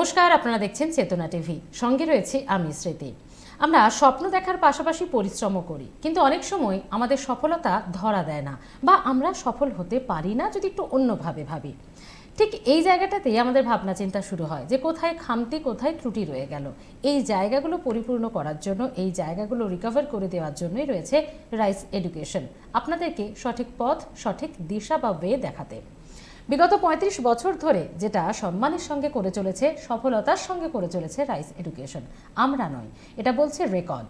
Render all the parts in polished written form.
নমস্কার, আপনারা দেখছেন চেতনা টিভি। সঙ্গে রয়েছে আমি স্মৃতি। আমরা স্বপ্ন দেখার পাশাপাশি পরিশ্রমও করি, কিন্তু অনেক সময় আমাদের সফলতা ধরা দেয় না, বা আমরা সফল হতে পারি না যদি একটু অন্যভাবে ভাবি। ঠিক এই জায়গাটাতেই আমাদের ভাবনা চিন্তা শুরু হয় যে কোথায় খামতি, কোথায় ত্রুটি রয়ে গেল। এই জায়গাগুলো পরিপূর্ণ করার জন্য, এই জায়গাগুলো রিকভার করে দেওয়ার জন্যই রয়েছে রাইস এডুকেশন, আপনাদেরকে সঠিক পথ, সঠিক দিশা বা ওয়ে দেখাতে। বিগত ৩৫ বছর ধরে যেটা সম্মানের সঙ্গে করে চলেছে, সফলতার সঙ্গে করে চলেছে রাইস এডুকেশন। আমরা নয়, এটা বলছে রেকর্ড।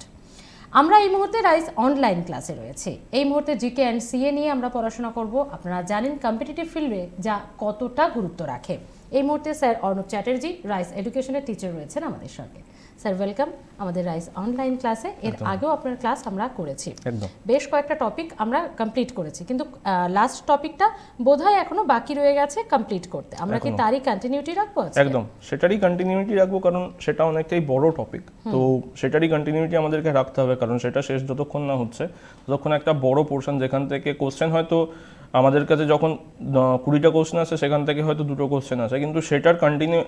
আমরা এই মুহূর্তে রাইস অনলাইন ক্লাসে রয়েছে। এই মুহূর্তে জিকে অ্যান্ড সিএ নিয়ে আমরা পড়াশোনা করব। আপনারা জানেন কম্পিটিটিভ ফিল্ডে যা কতটা গুরুত্ব রাখে। এই মুহূর্তে স্যার অর্ণব চ্যাটার্জি, রাইস এডুকেশনের টিচার, রয়েছেন আমাদের সঙ্গে। স্যার ওয়েলকাম আমাদের রাইস অনলাইন ক্লাসে। এর আগেও আপনার ক্লাস আমরা করেছি, বেশ কয়েকটা টপিক আমরা কমপ্লিট করেছি, কিন্তু লাস্ট টপিকটা বোধহয় এখনো বাকি রয়ে গেছে কমপ্লিট করতে। আমরা কি তারই কন্টিনিউটি রাখবো? একদম সেটারই কন্টিনিউটি রাখবো, কারণ সেটা অনেকটাই বড় টপিক। তো সেটারই কন্টিনিউটি আমাদেরকে রাখতে হবে, কারণ সেটা শেষ যতক্ষণ না হচ্ছে ততক্ষণ একটা বড় পোর্শন, যেখান থেকে কোশ্চেন হয়তো আমাদের কাছে যখন 20টা কোশ্চেন আসে সেখান থেকে হয়তো 2টো কোশ্চেন আসে, কিন্তু সেটার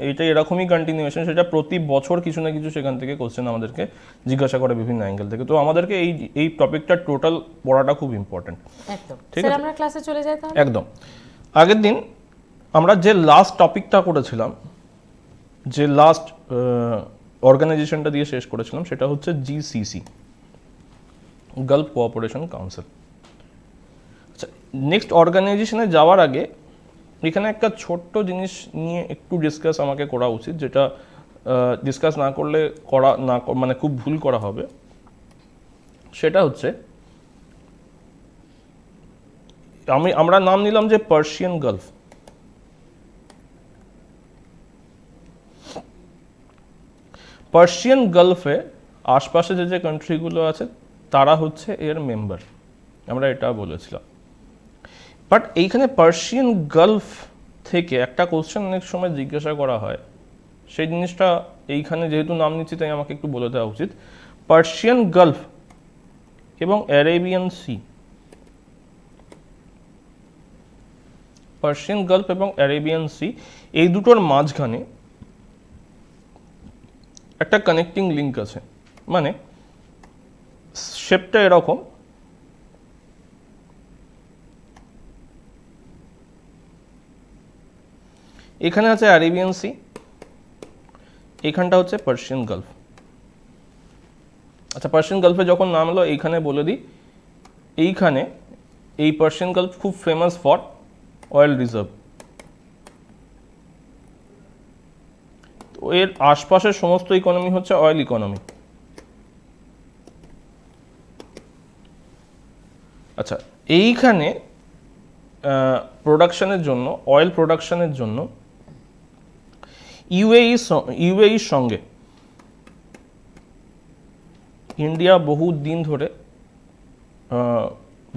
এটা এরকমই কন্টিনিউয়েশন। সেটা প্রতি বছর কিছু না কিছু সেখান থেকে কোশ্চেন আমাদেরকে জিজ্ঞাসা করে বিভিন্ন অ্যাঙ্গেল থেকে। তো আমাদেরকে এই টপিকটা টোটাল পড়াটা খুব ইম্পর্টেন্ট। একদম। স্যার আমরা ক্লাসে চলে যাই তাহলে। একদম। আগের দিন আমরা যে লাস্ট টপিকটা করেছিলাম, যে লাস্ট অর্গানাইজেশনটা দিয়ে শেষ করেছিলাম, সেটা হচ্ছে জিসিসি, গালফ কোঅপারেশন কাউন্সিল। আচ্ছা, নেক্সট অর্গানাইজেশনে যাওয়ার আগে এখানে একটা ছোট্ট জিনিস নিয়ে একটু ডিসকাস আমাকে করা উচিত, যেটা ডিসকাস না করলে মানে খুব ভুল করা হবে। সেটা হচ্ছে আমরা নাম নিলাম যে পার্সিয়ান গালফ। পার্সিয়ান গালফে আশপাশে যে কান্ট্রিগুলো আছে তারা হচ্ছে এর মেম্বার, আমরা এটা বলেছিলাম। বাট এইখানে পার্সিয়ান গালফ থেকে একটা কোশ্চেন অনেক সময় জিজ্ঞাসা করা হয়, সেই জিনিসটা এইখানে যেহেতু নাম নিচ্ছি তাই আমাকে একটু বলে দেওয়া উচিত। পার্সিয়ান গালফ এবং অ্যারেবিয়ান সি, পার্সিয়ান গালফ এবং অ্যারেবিয়ান সি, এই দুটোর মাঝখানে একটা কানেক্টিং লিঙ্ক আছে। মানে শেপটা এরকম, এখানে আছে অ্যারেবিয়ান সি, এখানটা হচ্ছে পার্সিয়ান গালফ। আচ্ছা, পার্সিয়ান গালফে যখন নাম এলো, এইখানে বলে দিই, এইখানে এই পার্সিয়ান গালফ খুব ফেমাস ফর অয়েল রিজার্ভ। তো এর আশপাশের সমস্ত ইকোনমি হচ্ছে অয়েল ইকোনমি। আচ্ছা, এইখানে প্রোডাকশনের জন্য, অয়েল প্রোডাকশনের জন্য ইউএইর সঙ্গে ইন্ডিয়া বহু দিন ধরে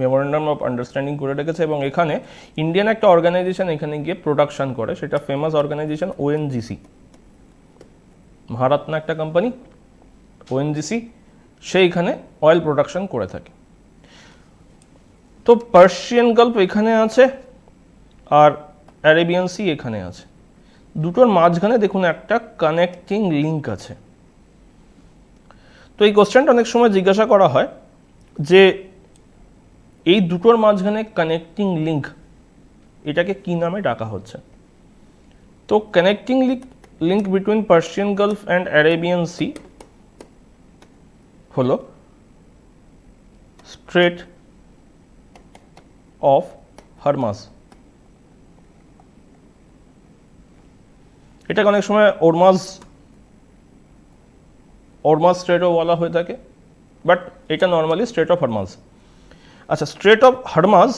মেমোরেন্ডাম অফ আন্ডারস্ট্যান্ডিং করে রেখেছে, এবং এখানে ইন্ডিয়ান একটা অর্গানাইজেশন এখানে গিয়ে প্রোডাকশন করে, সেটা ফেমাস অর্গানাইজেশন ওএনজিসি। ভারতনা একটা কোম্পানি ওএনজিসি, সেইখানে অয়েল প্রোডাকশন করে থাকে। তো পার্সিয়ান গালফ এখানে আছে আর অ্যারেবিয়ান সি এখানে আছে। দুটোর মাঝখানে দেখুন একটা কানেক্টিং লিঙ্ক আছে। তো এই কোশ্চেনটা অনেক সময় জিজ্ঞাসা করা হয় যে এই দুটোর মাঝখানে কানেক্টিং লিঙ্ক, এটাকে কি নামে ডাকা হচ্ছে? তো connecting link between Persian Gulf and Arabian Sea হলো স্ট্রেট অফ হরমাস। এটাকে অনেক সময় ওরমাস স্ট্রেটও বলা হয়ে থাকে, বাট এটা নর্মালি স্ট্রেট অফ হরমাস। আচ্ছা, স্ট্রেট অফ হরমাস,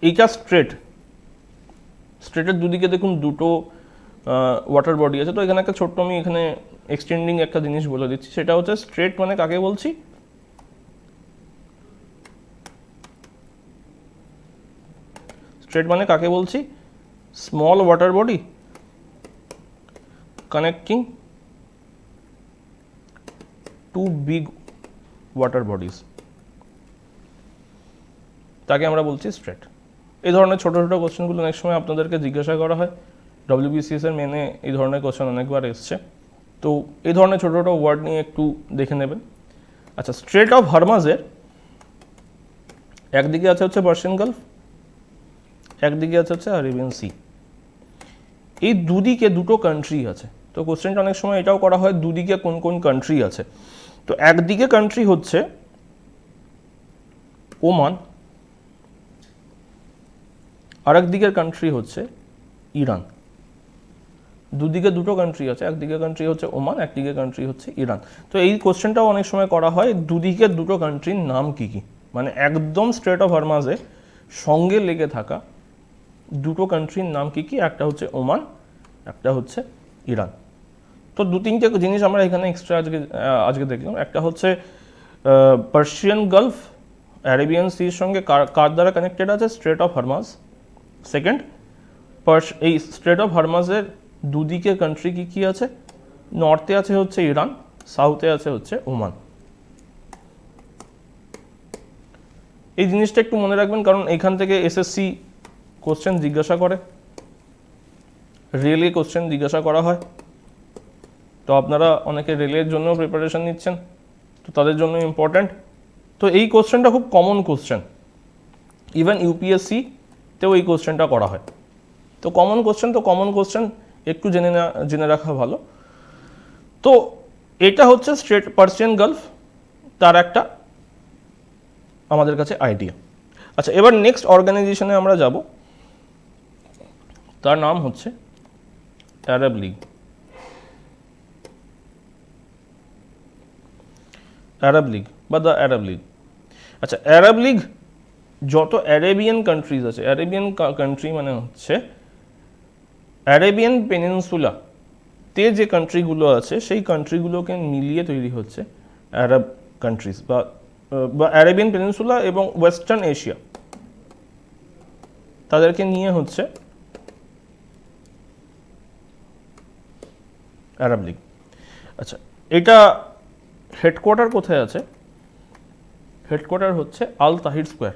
এইটা স্ট্রেটের দুদিকে দেখুন দুটো ওয়াটার বডি আছে। তো এখানে একটা ছোট্ট, আমি এখানে এক্সটেন্ডিং একটা জিনিস বলে দিচ্ছি, সেটা হচ্ছে স্ট্রেট মানে কাকে বলছি? স্ট্রেট মানে কাকে বলছি? Small water body connecting two big water bodies, তাকে আমরা বলছি স্ট্রেট। এই ধরনের ছোটো ছোটো কোশ্চেনগুলো অনেক সময় আপনাদেরকে জিজ্ঞাসা করা হয়। WBCS এর মেনে এই ধরনের কোশ্চেন অনেকবার এসছে, তো এই ধরনের ছোটো ছোটো ওয়ার্ড নিয়ে একটু দেখে নেবেন। আচ্ছা, স্ট্রেট অফ হরমাজের একদিকে আছে হচ্ছে পার্সিয়ান গালফ, একদিকে আছে হচ্ছে আরেবিয়ান সি। এই দুদিকে দুটো কান্ট্রি আছে, তো কোশ্চেনটা অনেক সময় এটাও করা হয় দুদিকে কোন কোন কান্ট্রি আছে। তো একদিকে কান্ট্রি হচ্ছে ওমান, আর একদিকের কান্ট্রি হচ্ছে ইরান। দুদিকে দুটো কান্ট্রি আছে, একদিকে কান্ট্রি হচ্ছে ওমান, একদিকে কান্ট্রি হচ্ছে ইরান। তো এই কোশ্চেনটাও অনেক সময় করা হয় দুদিকে দুটো কান্ট্রির নাম কি কি, মানে একদম স্ট্রেট অফ হরমাজে সঙ্গে লেগে থাকা দুটো কান্ট্রির নাম কি কি, একটা হচ্ছে ওমান, একটা হচ্ছে ইরান। তো দু তিনটে জিনিস আমরা এখানে এক্সট্রা আজকে দেখলাম। একটা হচ্ছে পার্সিয়ান গালফ অ্যারেবিয়ান সির সঙ্গে কার দ্বারা কানেক্টেড আছে, স্ট্রেট অফ হরমাজ। সেকেন্ড, এই স্ট্রেট অফ হরমাজের দুদিকে কান্ট্রি কি কি আছে, নর্থে আছে হচ্ছে ইরান, সাউথে আছে হচ্ছে ওমান। এই জিনিসটা একটু মনে রাখবেন, কারণ এখান থেকে এসএসসি কোশ্চেন জিজ্ঞাসা করে, রেলে কোশ্চেন জিজ্ঞাসা করা হয়। তো আপনারা অনেকে রেলের জন্য প্রিপারেশন নিচ্ছেন, তো তাদের জন্য ইম্পর্ট্যান্ট। তো এই কোশ্চেনটা খুব কমন কোশ্চেন, ইভেন ইউপিএসসিতেও এই কোশ্চেনটা করা হয়। তো কমন কোশ্চেন একটু জেনে রাখা ভালো। তো এটা হচ্ছে স্ট্রেট পার্সিয়ান গালফ, তার একটা আমাদের কাছে আইডিয়া। আচ্ছা, এবার নেক্সট অর্গানাইজেশনে আমরা যাব, তার নাম হচ্ছে আরব লীগ। আরব লীগ বা দ্য আরব লীগ। আচ্ছা, আরব লীগ যত অ্যারেবিয়ান কান্ট্রিজ আছে, অ্যারেবিয়ান কান্ট্রি মানে হচ্ছে অ্যারেবিয়ান পেনিনসুলা তে যে কান্ট্রিগুলো আছে সেই কান্ট্রিগুলোকে মিলিয়ে তৈরি হচ্ছে আরব কান্ট্রিজ বা অ্যারেবিয়ান পেনিনসুলা এবং ওয়েস্টার্ন এশিয়া, তাদেরকে নিয়ে হচ্ছে আরব লীগ। আচ্ছা, এটা হেডকোয়ার্টার কোথায় আছে? হেডকোয়ার্টার হচ্ছে আল তাহির স্কোয়ার।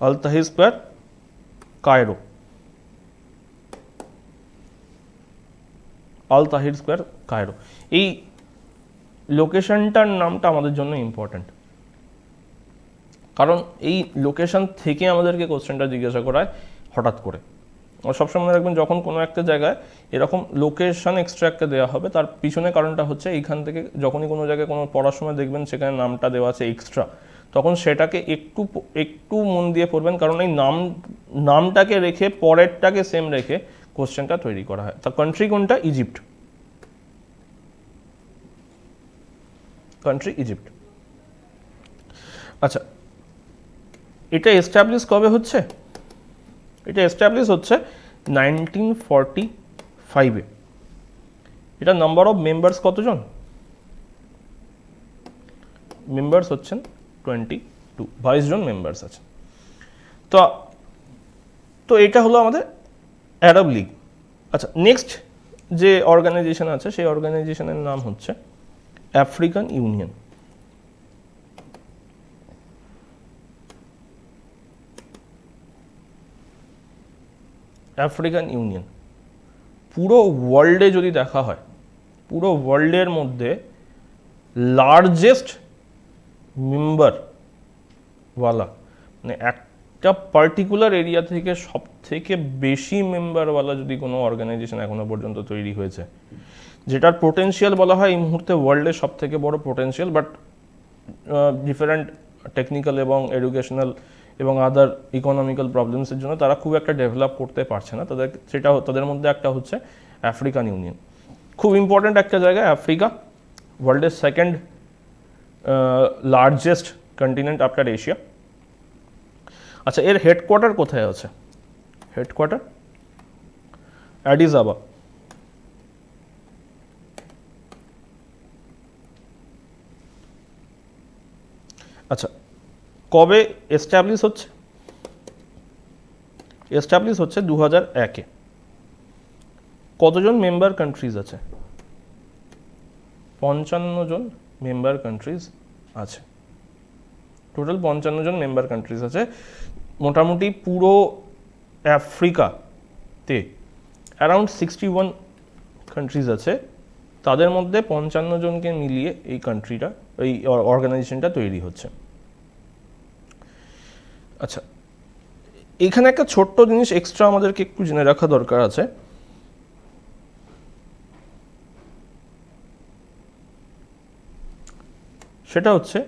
আল তাহির স্কোয়ার, কায়রো। আল তাহির স্কোয়ার, কায়রো। এই লোকেশনটার নামটা আমাদের জন্য ইম্পর্ট্যান্ট, কারণ এই লোকেশন থেকে আমাদেরকে কোশ্চেনটা জিজ্ঞাসা করায় হঠাৎ করে। সবসময় মনে রাখবেন, যখন কোনো একটা জায়গায় এরকম লোকেশন এক্সট্রা একটা দেওয়া হবে, তার পিছনে কারণটা হচ্ছে এইখান থেকে যখনই কোনো জায়গায় কোনো পড়ার সময় দেখবেন সেখানে নামটা দেওয়া আছে এক্সট্রা, তখন সেটাকে একটু মন দিয়ে পড়বেন, কারণ এই নামটাকে রেখে পরেরটাকে সেম রেখে কোশ্চেনটা তৈরি করা হয়। তা কান্ট্রি কোনটা? ইজিপ্ট। Country Egypt. আচ্ছা, এটা এস্টাবলিশ কবে হচ্ছে? এটা এস্টাবলিশ হচ্ছে 1945-এ। এটা নাম্বার অফ মেম্বার্স কতজন? মেম্বার্স হচ্ছেন 22 জন মেম্বার্স আছে। তো এটা হলো আমাদের আরব লীগ। আচ্ছা, নেক্সট যে অর্গানাইজেশন আছে সেই অর্গানাইজেশনের নাম হচ্ছে আফ্রিকান ইউনিয়ন। আফ্রিকান ইউনিয়ন পুরো ওয়ার্ল্ডে যদি দেখা হয়, পুরো ওয়ার্ল্ডের মধ্যে লার্জেস্ট মেম্বারওয়ালা, মানে একটা পার্টিকুলার এরিয়া থেকে সব থেকে বেশি মেম্বারওয়ালা যদি কোনো অর্গানাইজেশন এখনো পর্যন্ত তৈরি হয়েছে, যেটার পোটেনশিয়াল বলা হয় এই মুহূর্তে ওয়ার্ল্ডের সব থেকে বড় পোটেনশিয়াল, বাট ডিফারেন্ট টেকনিক্যাল এবং এডুকেশনাল এবং আদার ইকোনমিক্যাল প্রবলেমসের জন্য তারা খুব একটা ডেভেলপ করতে পারছে না, তাদের মধ্যে একটা হচ্ছে আফ্রিকান ইউনিয়ন। খুব ইম্পর্ট্যান্ট একটা জায়গা আফ্রিকা, ওয়ার্ল্ডের second largest continent after Asia. আচ্ছা, এর হেডকোয়ার্টার কোথায় আছে? হেডকোয়ার্টার অ্যাডিস আবাবা। আচ্ছা, কবে এস্টাবলিশ হচ্ছে? এস্টাবলিশ হচ্ছে 2001-এ। কতজন মেম্বার কান্ট্রিজ আছে? 55 জন মেম্বার কান্ট্রিজ আছে, টোটাল 55 জন মেম্বার কান্ট্রিজ আছে। মোটামুটি পুরো আফ্রিকাতে অ্যারাউন্ড 61 কান্ট্রিজ আছে, তাদের মধ্যে 55 জনকে মিলিয়ে এই কান্ট্রিটা, এই অর্গানাইজেশনটা তৈরি হচ্ছে। আচ্ছা, এখানে একটা ছোট্ট জিনিস এক্সট্রা আমাদেরকে একটু জেনে রাখা দরকার আছে। সেটা হচ্ছে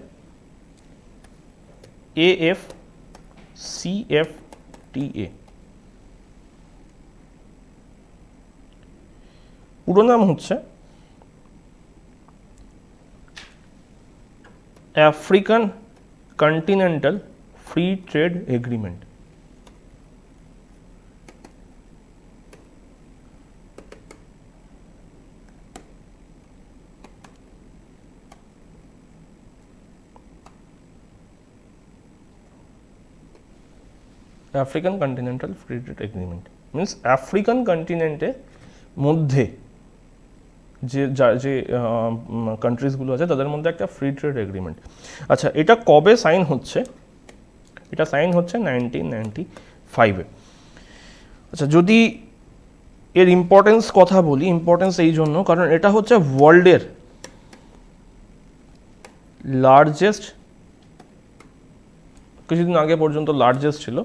AFCFTA, পুরো নাম হচ্ছে African continental free trade agreement. African continental free trade agreement means African কন্টিনেন্টের মধ্যে যে কান্ট্রিজগুলো আছে তাদের মধ্যে একটা ফ্রি ট্রেড এগ্রিমেন্ট। আচ্ছা, এটা কবে সাইন হচ্ছে? এটা সাইন হচ্ছে 1995-এ। আচ্ছা, যদি এর ইম্পর্টেন্স কথা বলি, ইম্পর্টেন্স এই জন্য কারণ এটা হচ্ছে ওয়ার্ল্ডের লার্জেস্ট, কিছুদিন আগে পর্যন্ত লার্জেস্ট ছিল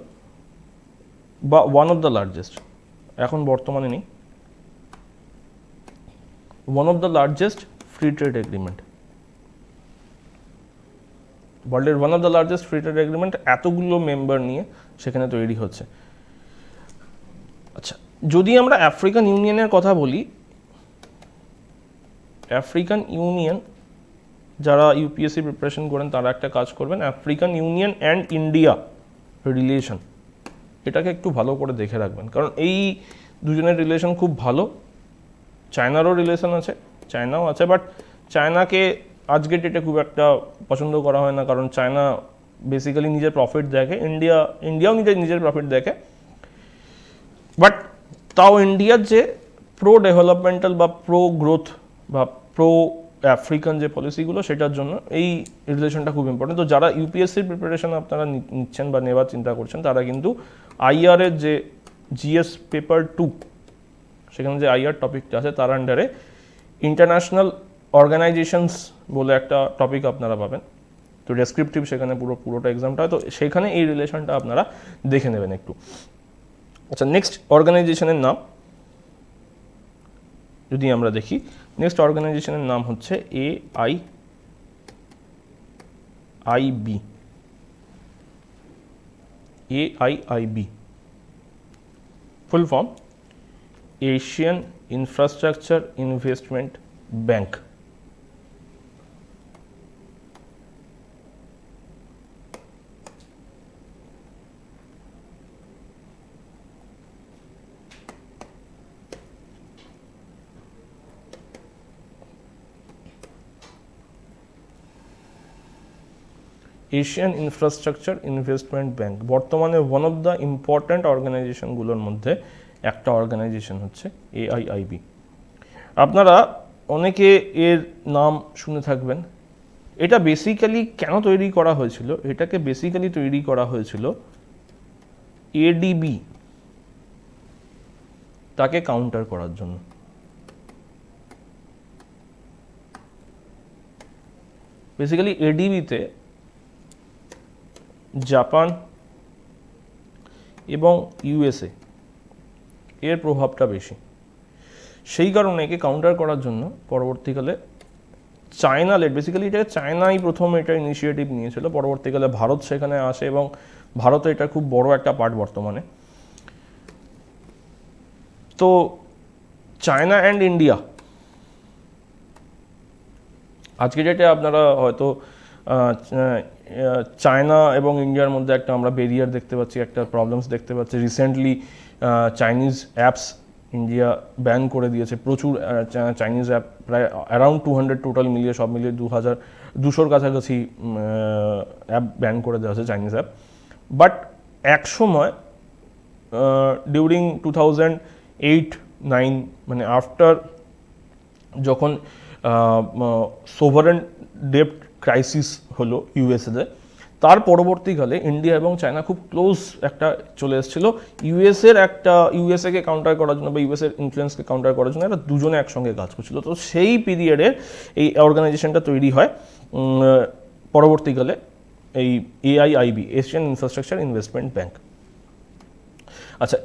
বা ওয়ান অফ দ্য লার্জেস্ট, এখন বর্তমানে নেই, one of the largest free trade agreement, ওয়ার্ল্ডের one of the largest free trade agreement, এতগুলো মেম্বার নিয়ে সেখানে তৈরি হচ্ছে। আচ্ছা, যদি আমরা আফ্রিকান ইউনিয়নের কথা বলি, আফ্রিকান ইউনিয়ন যারা ইউপিএসসি প্রিপারেশন করেন তারা একটা কাজ করবেন, African union and India relation, এটাকে একটু ভালো করে দেখে রাখবেন, কারণ এই দুজনের রিলেশন খুব ভালো। চায়নারও রিলেশন আছে, চায়নাও আছে, বাট চায়নাকে আজকের ডেটে খুব একটা পছন্দ করা হয় না, কারণ চায়না বেসিক্যালি নিজের প্রফিট দেখে, ইন্ডিয়াও নিজের প্রফিট দেখে, বাট তাও ইন্ডিয়ার যে প্রো ডেভেলপমেন্টাল বা প্রো গ্রোথ বা প্রো আফ্রিকান যে পলিসিগুলো, সেটার জন্য এই রিলেশনটা খুব ইম্পর্টেন্ট। তো যারা ইউপিএসসির প্রিপারেশন আপনারা নিচ্ছেন বা নেওয়ার চিন্তা করছেন, তারা কিন্তু আইআর এর যে জিএস পেপার 2, সেখানে যে আইআর টপিকটা আছে তার আন্ডারে ইন্টারন্যাশনাল অর্গানাইজেশনস বলে একটা টপিক আপনারা পাবেন, তো ডেসক্রিপটিভ সেখানে পুরোটা এক্সামটা হয়, তো সেখানে এই রিলেশনটা আপনারা দেখে নেবেন একটু। আচ্ছা, নেক্সট অর্গানাইজেশনের নাম যদি আমরা দেখি, নেক্সট অর্গানাইজেশনের নাম হচ্ছে AIIB, full form Asian infrastructure investment bank. Asian infrastructure investment bank বর্তমানে ওয়ান অফ দ্য ইম্পর্ট্যান্ট অর্গানাইজেশনগুলোর মধ্যে একটা অর্গানাইজেশন হচ্ছে AIIB। আপনারা অনেকে এর নাম শুনে থাকবেন। এটা বেসিক্যালি কেন তৈরি করা হয়েছিল? এটাকে বেসিক্যালি তৈরি করা হয়েছিল ADB তাকে কাউন্টার করার জন্য। বেসিক্যালি ADB-তে জাপান এবং USA এর প্রভাবটা বেশি, সেই কারণে একে কাউন্টার করার জন্য পরবর্তীকালে চায়না লেড, বেসিক্যালি এটা চায়নাই প্রথম এটা ইনিশিয়েটিভ নিয়েছিল, পরবর্তীকালে ভারত সেখানে আসে এবং ভারতে এটা খুব বড় একটা পার্ট বর্তমানে। তো চায়না অ্যান্ড ইন্ডিয়া, আজকে ডেটে আপনারা হয়তো চায়না এবং ইন্ডিয়ার মধ্যে একটা আমরা ব্যারিয়ার দেখতে পাচ্ছি, একটা প্রবলেমস দেখতে পাচ্ছি। Recently Chinese apps India ban করে দিয়েছে, প্রচুর চাইনিজ অ্যাপ, প্রায় অ্যারাউন্ড 200 টোটাল মিলিয়ে, সব মিলিয়ে 200-200 কাছাকাছি অ্যাপ ব্যান করে দেওয়া হয়েছে, চাইনিজ অ্যাপ। বাট এক সময় ডিউরিং 2008-9 মানে আফটার যখন সোভারেন ডেপ্ট ক্রাইসিস হলো ইউএসএতে, তার পরবর্তীকালে ইন্ডিয়া এবং চায়না খুব ক্লোজ একটা চলে এসেছিল ইউএসএকে কাউন্টার করার জন্য বা ইউএসএর ইনফ্লুয়েন্সকে কাউন্টার করার জন্য এরা দুজনে একসঙ্গে কাজ করছিল। তো সেই পিরিয়ডের এই অর্গানাইজেশনটা তৈরি হয় পরবর্তীকালে এই AIIB, Asian infrastructure investment bank. আচ্ছা,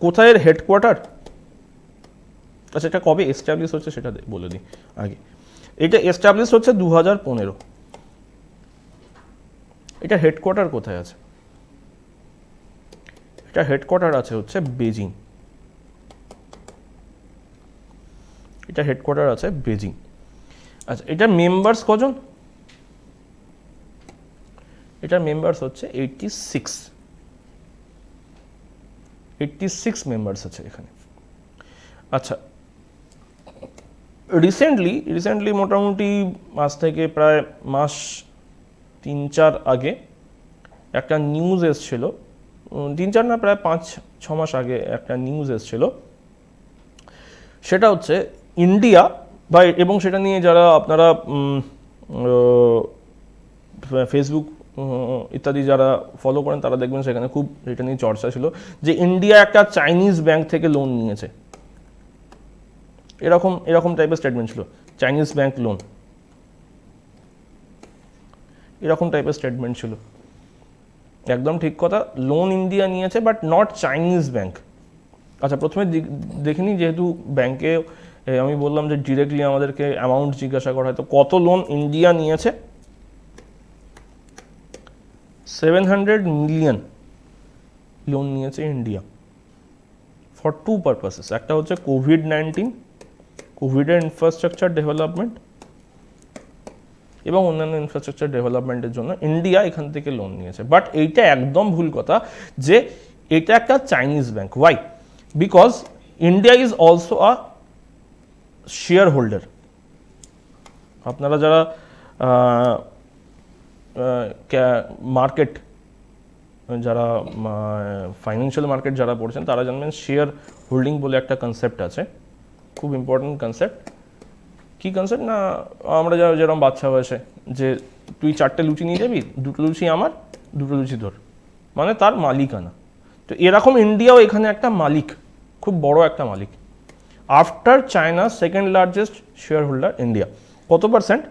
কোথায় এর হেডকোয়ার্টার? আচ্ছা, এটা কবে এস্টাবলিশ হচ্ছে সেটা বলে দিই আগে। এটা এস্টাবলিশ হচ্ছে 2015। এটা হেডকোয়ার্টার কোথায় আছে? এটা হেডকোয়ার্টার আছে হচ্ছে বেজিং। এটা হেডকোয়ার্টার আছে বেজিং। আচ্ছা, এটা মেম্বার্স কজন? এটার মেম্বার্স হচ্ছে 86 মেম্বার্স আছে এখানে। আচ্ছা, রিসেন্টলি মোটামুটি আজ থেকে প্রায় মাস 3-4 আগে একটা নিউজ এসছিল, 3-4 না প্রায় 5-6 মাস আগে একটা নিউজ এসছিল। সেটা হচ্ছে ইন্ডিয়া এবং সেটা নিয়ে যারা আপনারা ফেসবুক ইত্যাদি যারা ফলো করেন তারা দেখবেন সেখানে খুব এটা নিয়ে চর্চা ছিল যে ইন্ডিয়া একটা চাইনিজ ব্যাংক থেকে লোন নিয়েছে, এরকম টাইপের স্টেটমেন্ট ছিল। চাইনিজ ব্যাংক লোন, এরকম টাইপের স্টেটমেন্ট ছিল। একদম ঠিক কথা, লোন ইন্ডিয়া নিয়েছে বাট নট চাইনিজ ব্যাংক। আচ্ছা, প্রথমে দেখিনি, যেহেতু ব্যাংকে আমি বললাম যে ডিরেক্টলি আমাদেরকে অ্যামাউন্ট জিজ্ঞাসা করা হয়, তো কত লোন ইন্ডিয়া নিয়েছে? 700 মিলিয়ন লোন নিয়েছে ইন্ডিয়া ফর 2 পারপাসেস। একটা হচ্ছে কোভিডের ইনফ্রাস্ট্রাকচার ডেভেলপমেন্ট এবং অন্যান্য ইনফ্রাস্ট্রাকচার ডেভেলপমেন্টের জন্য ইন্ডিয়া এখান থেকে লোন নিয়েছে। বাট এইটা একদম ভুল কথা যে এটা একটা Chinese bank. Why? Because India is also a share holder. আপনারা যারা মার্কেট, যারা ফাইন্যান্সিয়াল মার্কেট যারা পড়ছেন তারা জানবেন শেয়ার হোল্ডিং বলে একটা কনসেপ্ট আছে, খুব ইম্পর্টেন্ট কনসেপ্ট। কী কনসেপ্ট না, আমরা যেরকম বাচ্চা বয়সে যে তুই 4টে লুচি নিয়ে যাবি, 2টো লুচি আমার, 2টো লুচি তোর, মানে তার মালিকানা। তো এরকম ইন্ডিয়াও এখানে একটা মালিক, খুব বড় একটা মালিক। After China second largest share holder India. কত পার্সেন্ট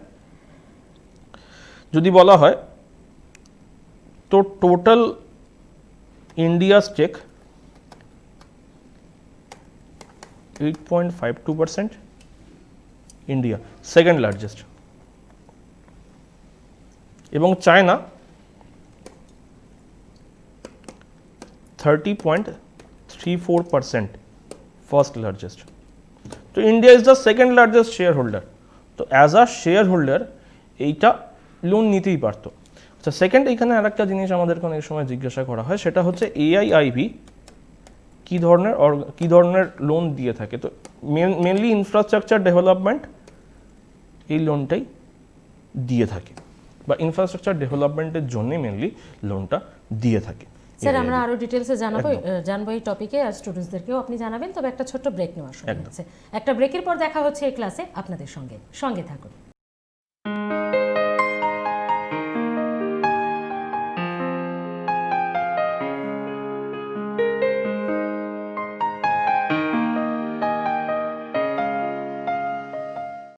যদি বলা হয় তো total India stake 8.52%, India second largest, এবং চায়না 30.34%, ফার্স্ট লার্জেস্ট। তো India is the second largest share holder. তো অ্যাজ আ শেয়ার হোল্ডার এইটা লোন নিতেই পারতো। আচ্ছা, সেকেন্ড এইখানে আর একটা জিনিস আমাদেরকে অনেক সময় জিজ্ঞাসা করা হয়, সেটা হচ্ছে AIIB কী ধরনের লোন দিয়ে থাকে। তো মেনলি ইনফ্রাস্ট্রাকচার ডেভেলপমেন্ট এই লোনটাই দিয়ে থাকে, বা ইনফ্রাস্ট্রাকচার ডেভেলপমেন্টের জন্য মেনলি লোনটা দিয়ে থাকে। স্যার, আমরা আরো ডিটেলসে জানবো এই টপিকে, আর স্টুডেন্টসদেরকেও আপনি জানাবেন। তবে একটা ছোট্ট ব্রেক নেওয়ার সময় আছে। একটা ব্রেকের পর দেখা হচ্ছে এই ক্লাসে আপনাদের সঙ্গে থাকুন।